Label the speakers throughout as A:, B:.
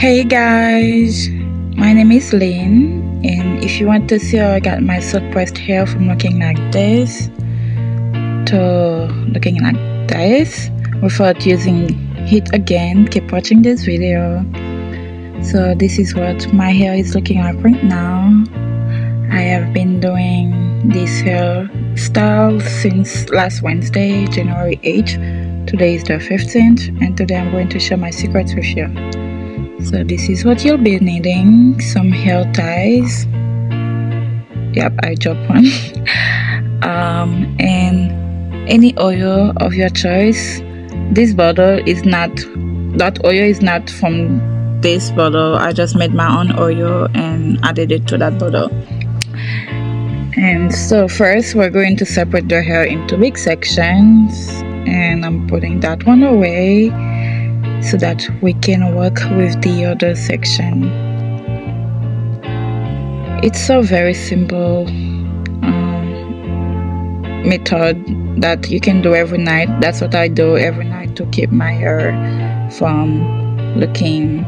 A: Hey guys, my name is Lynn, and if you want to see how I got my suppressed hair from looking like this to looking like this without using heat again, keep watching this video. So this is what my hair is looking like right now. I have been doing this hairstyle since last Wednesday, January 8th. Today is the 15th, and today I'm going to share my secrets with you. So this is what you'll be needing: some hair ties. Yep, I dropped one. And any oil of your choice. This bottle is not, that oil is not from this bottle. I just made my own oil and added it to that bottle. And so first we're going to separate the hair into big sections, and I'm putting that one away so that we can work with the other section. It's a very simple method that you can do every night. That's what I do every night to keep my hair from looking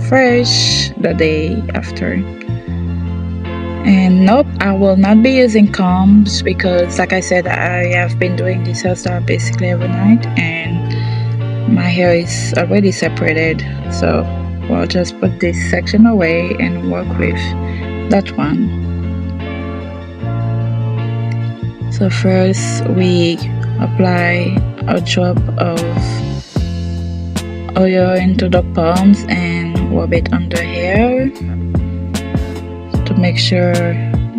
A: fresh the day after. And nope, I will not be using combs because, like I said, I have been doing this hairstyle basically every night, and my hair is already separated, so we'll just put this section away and work with that one. So first we apply a drop of oil into the palms and rub it on the hair to make sure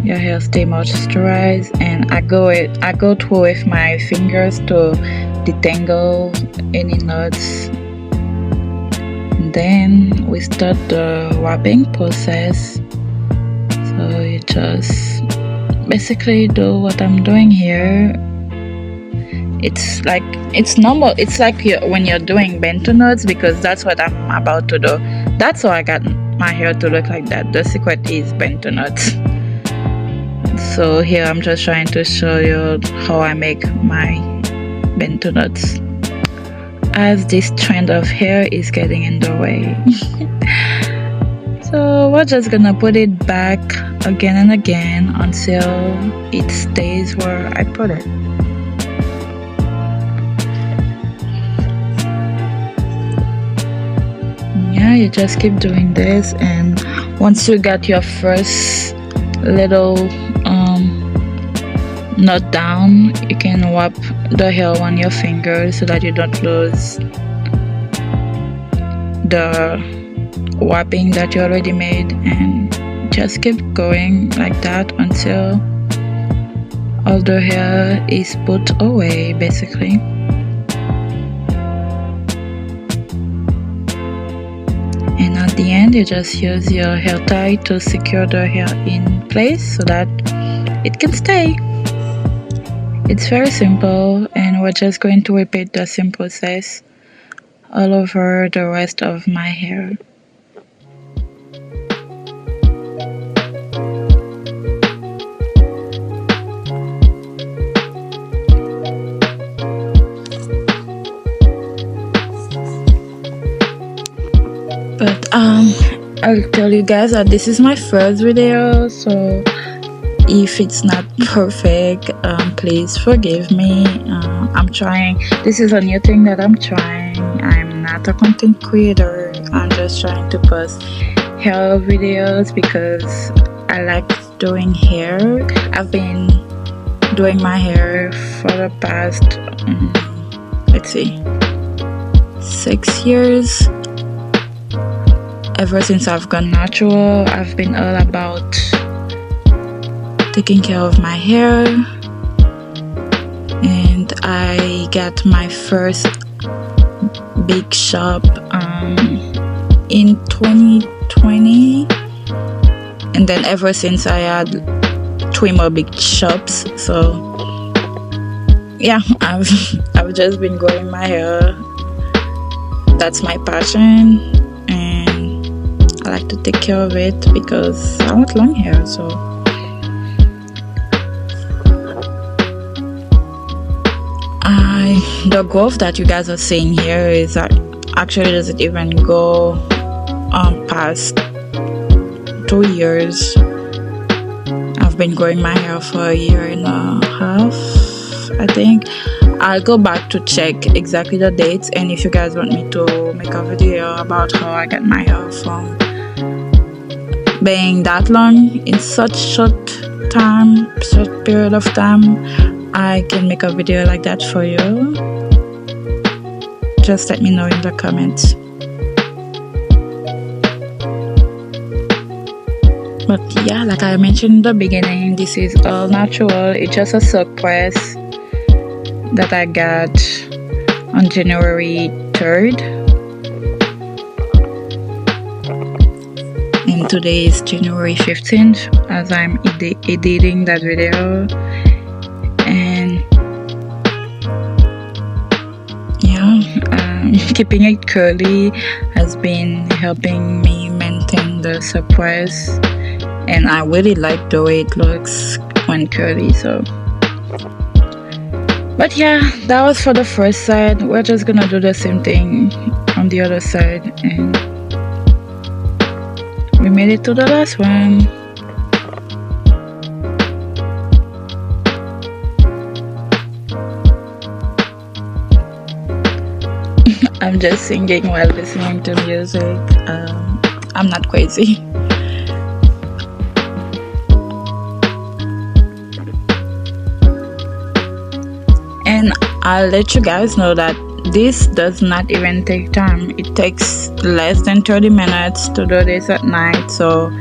A: your hair stay moisturized. And I go through with my fingers to detangle any knots. And then we start the wrapping process. So you just basically do what I'm doing here. It's normal. It's like when you're doing bento knots, because that's what I'm about to do. That's how I got my hair to look like that. The secret is bento knots. So here I'm just trying to show you how I make my bento knots, as this trend of hair is getting in the way. So we're just gonna put it back again and again until it stays where I put it. Yeah, you just keep doing this, and once you got your first little knot down, you can wrap the hair on your fingers so that you don't lose the wrapping that you already made, and just keep going like that until all the hair is put away basically. And at the end you just use your hair tie to secure the hair in place so that it can stay. It's very simple, and we're just going to repeat the same process all over the rest of my hair. But I'll tell you guys that this is my first video, so if it's not perfect, please forgive me. I'm trying. This is a new thing that I'm trying. I'm not a content creator. I'm just trying to post hair videos because I like doing hair. I've been doing my hair for the past let's see, 6 years. Ever since I've gone natural, I've been all about taking care of my hair, and I got my first big shop in 2020, and then ever since I had 3 more big shops. So yeah, I've just been growing my hair. That's my passion, and I like to take care of it because I want long hair. So the growth that you guys are seeing here is actually doesn't even go past 2 years. I've been growing my hair for a year and a half, I think. I'll go back to check exactly the dates, and if you guys want me to make a video about how I got my hair from being that long in such short period of time, I can make a video like that for you. Just let me know in the comments. But yeah, like I mentioned in the beginning, this is all natural. It's just a silk press that I got on January 3rd. And today is January 15th as I'm editing that video. And yeah, keeping it curly has been helping me maintain the silk press. And I really like the way it looks when curly, so. But yeah, that was for the first side. We're just gonna do the same thing on the other side, and we made it to the last one. I'm just singing while listening to music. I'm not crazy. And I'll let you guys know that this does not even take time. It takes less than 30 minutes to do this at night. So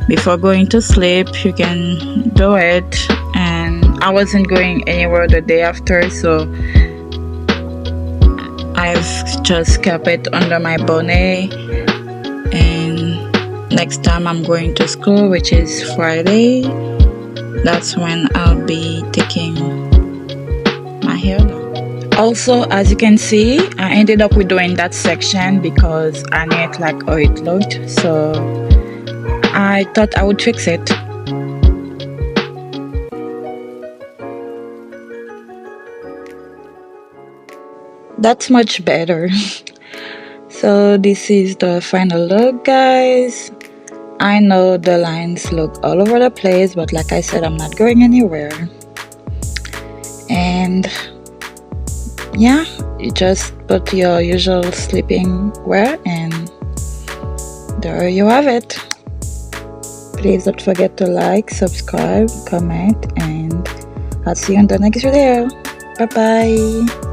A: before going to sleep, you can do it. And I wasn't going anywhere the day after, so I've just kept it under my bonnet. And next time I'm going to school, which is Friday, that's when I'll be taking my hair down. Also, as you can see, I ended up with doing that section because I didn't like how it looked, so I thought I would fix it. That's much better. So this is the final look, guys. I know the lines look all over the place, but like I said, I'm not going anywhere. And yeah, you just put your usual sleeping wear, and there you have it. Please don't forget to like, subscribe, comment, and I'll see you in the next video. Bye bye.